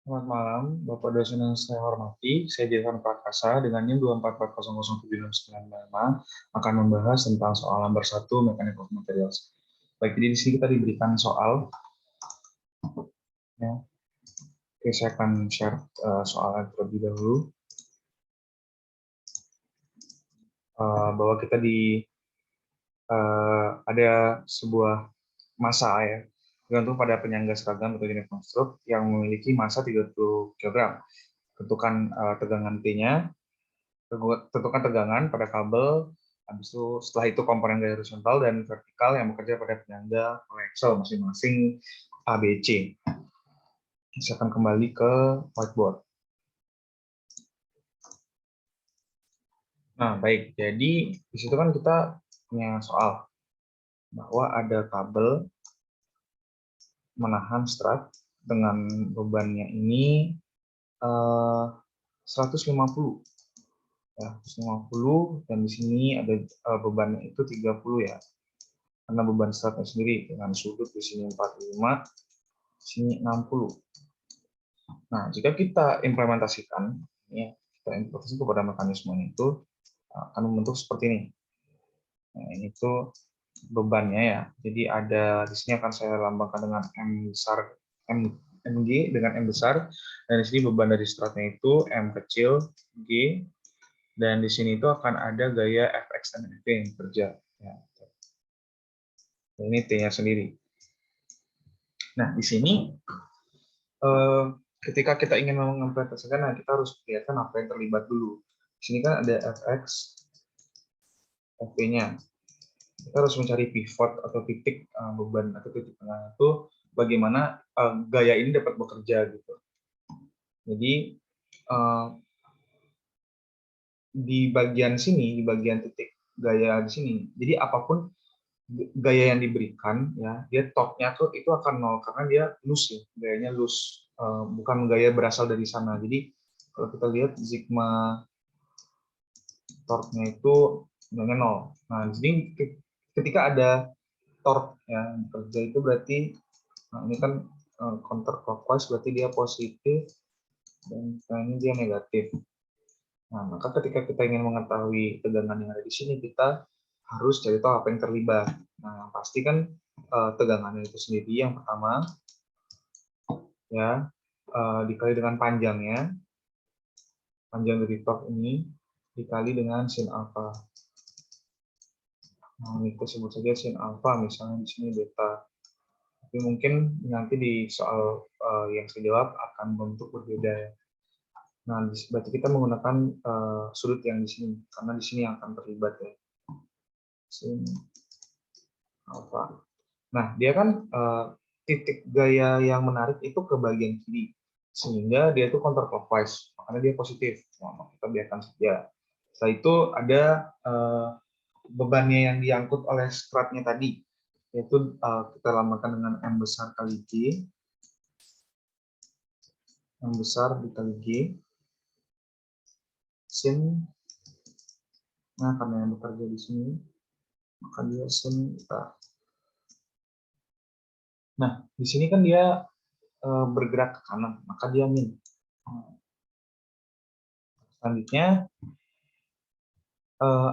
Selamat malam, Bapak dosen yang saya hormati. Saya Jefan Prakasa dengan NIM 244000765 akan membahas tentang soal nomor 1 Mechanics of Materials. Baik, jadi di sini kita diberikan soal. Ya. Oke, saya akan share soalnya terlebih dahulu. Bahwa kita ada sebuah massa ya, tergantung pada penyangga seragam atau jenis konstruk yang memiliki massa 30 kg. Tentukan tegangan T-nya, tentukan tegangan pada kabel, habis itu setelah itu komponen gaya horizontal dan vertikal yang bekerja pada penyangga koaksial masing-masing ABC. Saya akan kembali ke whiteboard. Nah, baik. Jadi di situ kan kita punya soal bahwa ada kabel menahan strap dengan bebannya ini 150 ya, 150, dan di sini ada bebannya itu 30 ya. Karena beban stratnya sendiri dengan sudut di sini 45, di sini 60. Nah, jika kita implementasikan, ya, kita implementasi kepada mekanisme itu akan membentuk seperti ini. Nah, ini tuh bebannya ya. Jadi ada di sini akan saya lambangkan dengan M besar, MG dengan M besar, dan di sini beban dari stratnya itu M kecil G, dan di sini itu akan ada gaya Fx dan Fv yang bekerja. Ya. Ini T-nya sendiri. Nah, di sini ketika kita ingin mengimplementasikan, nah kita harus kelihatan apa yang terlibat dulu. Di sini kan ada Fx, Fv-nya. Kita harus mencari pivot atau titik beban atau titik tengah itu bagaimana gaya ini dapat bekerja gitu. Jadi di bagian sini, di bagian titik gaya di sini. Jadi apapun gaya yang diberikan ya, dia torque-nya tuh itu akan nol karena dia loose ya, gayanya loose, bukan gaya berasal dari sana. Jadi kalau kita lihat sigma torque-nya itu nilainya nol. Nah, jadi ketika ada torque ya bekerja itu berarti ini kan counterclockwise, berarti dia positif, dan ini dia negatif. Nah, maka ketika kita ingin mengetahui tegangan yang ada di sini, kita harus cari tahu apa yang terlibat. Nah, pasti kan tegangannya itu sendiri yang pertama ya dikali dengan panjangnya, panjang dari torque ini dikali dengan sin alfa. Nah, ini kita sebut saja sin alfa, misalnya di sini beta. Tapi mungkin nanti di soal yang saya jawab akan bentuk berbeda ya. Nah, berarti kita menggunakan sudut yang di sini, karena di sini yang akan terlibat ya. Sin alfa. Nah, dia kan titik gaya yang menarik itu ke bagian kiri, sehingga dia itu counterclockwise, makanya dia positif. Nah, kita biarkan saja. Setelah itu ada bebannya yang diangkut oleh stratnya tadi, yaitu kita lambangkan dengan M besar kali G, M besar dikali G, sin. Nah, karena yang bekerja di sini, maka dia sin kita. Nah, di sini kan dia bergerak ke kanan, maka dia min. Selanjutnya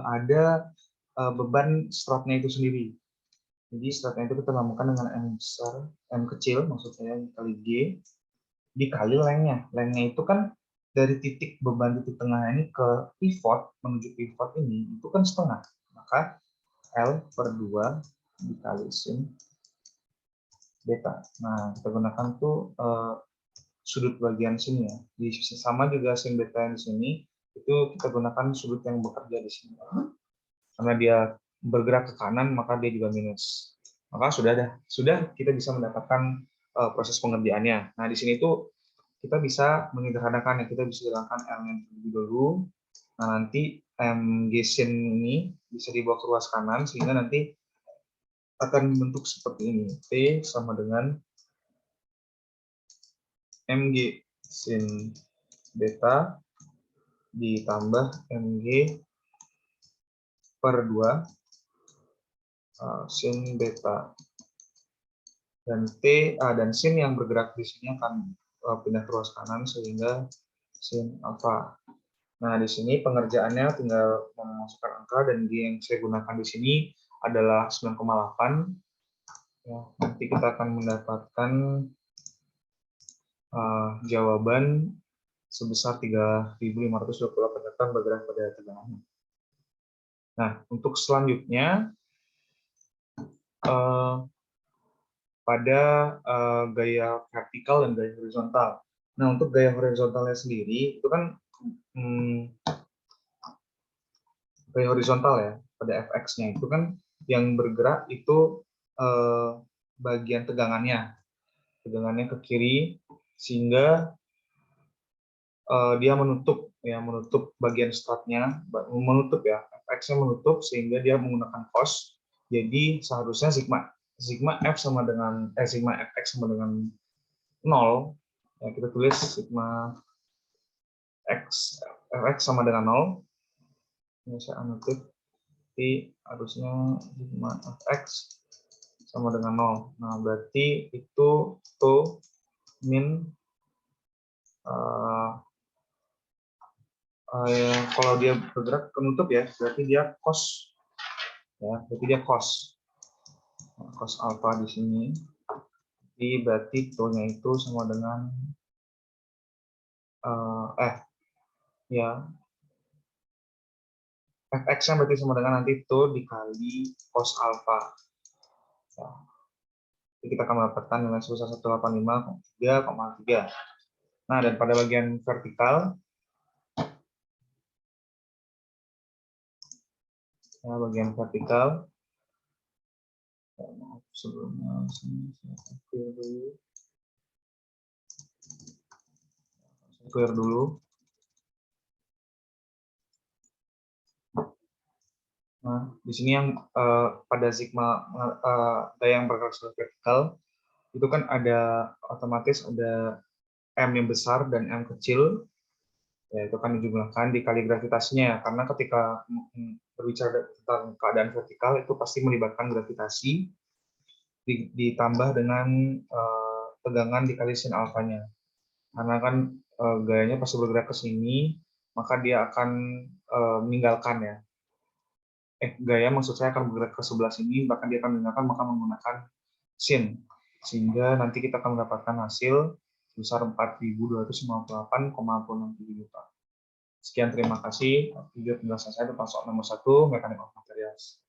ada beban strapnya itu sendiri. Jadi stratnya itu kita lambangkan dengan M besar, M kecil maksud saya kali G dikali lengthnya. Lengthnya itu kan dari titik beban titik tengah ini ke pivot, menuju pivot ini itu kan setengah. Maka L per 2 dikali sin beta. Nah, kita gunakan tuh sudut bagian sini ya. Di sama juga sin beta yang di sini itu kita gunakan sudut yang bekerja di sini. Karena dia bergerak ke kanan, maka dia juga minus. Maka sudah kita bisa mendapatkan proses pengerjaannya. Nah, di sini tuh kita bisa menyederhanakan, kita bisa hilangkan L-nya terlebih dahulu. Nah, nanti MG sin ini bisa dibawa ke ruas kanan, sehingga nanti akan dibentuk seperti ini. T sama dengan MG sin beta ditambah MG per 2 sin beta. Dan T dan sin yang bergerak di sini akan pindah ke ruas kanan sehingga sin alfa. Nah, di sini pengerjaannya tinggal memasukkan angka, dan G yang saya gunakan di sini adalah 9,8. Ya, nanti kita akan mendapatkan jawaban sebesar 3.528 Newton bergerak pada tegangannya. Nah, untuk selanjutnya, pada gaya vertikal dan gaya horizontal. Nah, untuk gaya horizontalnya sendiri, itu kan gaya horizontal ya, pada fx-nya itu kan yang bergerak itu bagian tegangannya ke kiri, sehingga dia menutup bagian startnya, menutup ya, fx-nya menutup sehingga dia menggunakan cos. Jadi seharusnya sigma fx sama dengan 0. Ya, kita tulis sigma fx sama dengan 0. Ini saya anotit, jadi harusnya sigma fx sama dengan 0. Nah, berarti itu min kalau dia bergerak penutup ya, berarti dia cos ya, berarti dia cos alfa di sini. Jadi berarti to-nya itu sama dengan ya, fx-nya berarti sama dengan nanti to dikali cos alfa. Ya. Jadi kita akan mendapatkan nilai sebesar 185,3,3. Nah, dan pada bagian vertikal, ya, sebelumnya clear dulu. Nah, di sini yang pada sigma gaya yang bergerak secara vertikal itu kan otomatis ada M yang besar dan M kecil, ya, itu kan dijumlahkan dikali gravitasinya, karena ketika berbicara tentang keadaan vertikal itu pasti melibatkan gravitasi ditambah dengan tegangan dikali sin alfanya, karena kan gayanya pasti bergerak ke sini, maka dia akan meninggalkan ya. Gaya maksud saya akan bergerak ke sebelah sini, bahkan dia akan meninggalkan, maka menggunakan sin, sehingga nanti kita akan mendapatkan hasil sebesar 4.258,67 Newton. Sekian, terima kasih. Video penjelasan saya tentang soal nomor 1 mekanik of materials.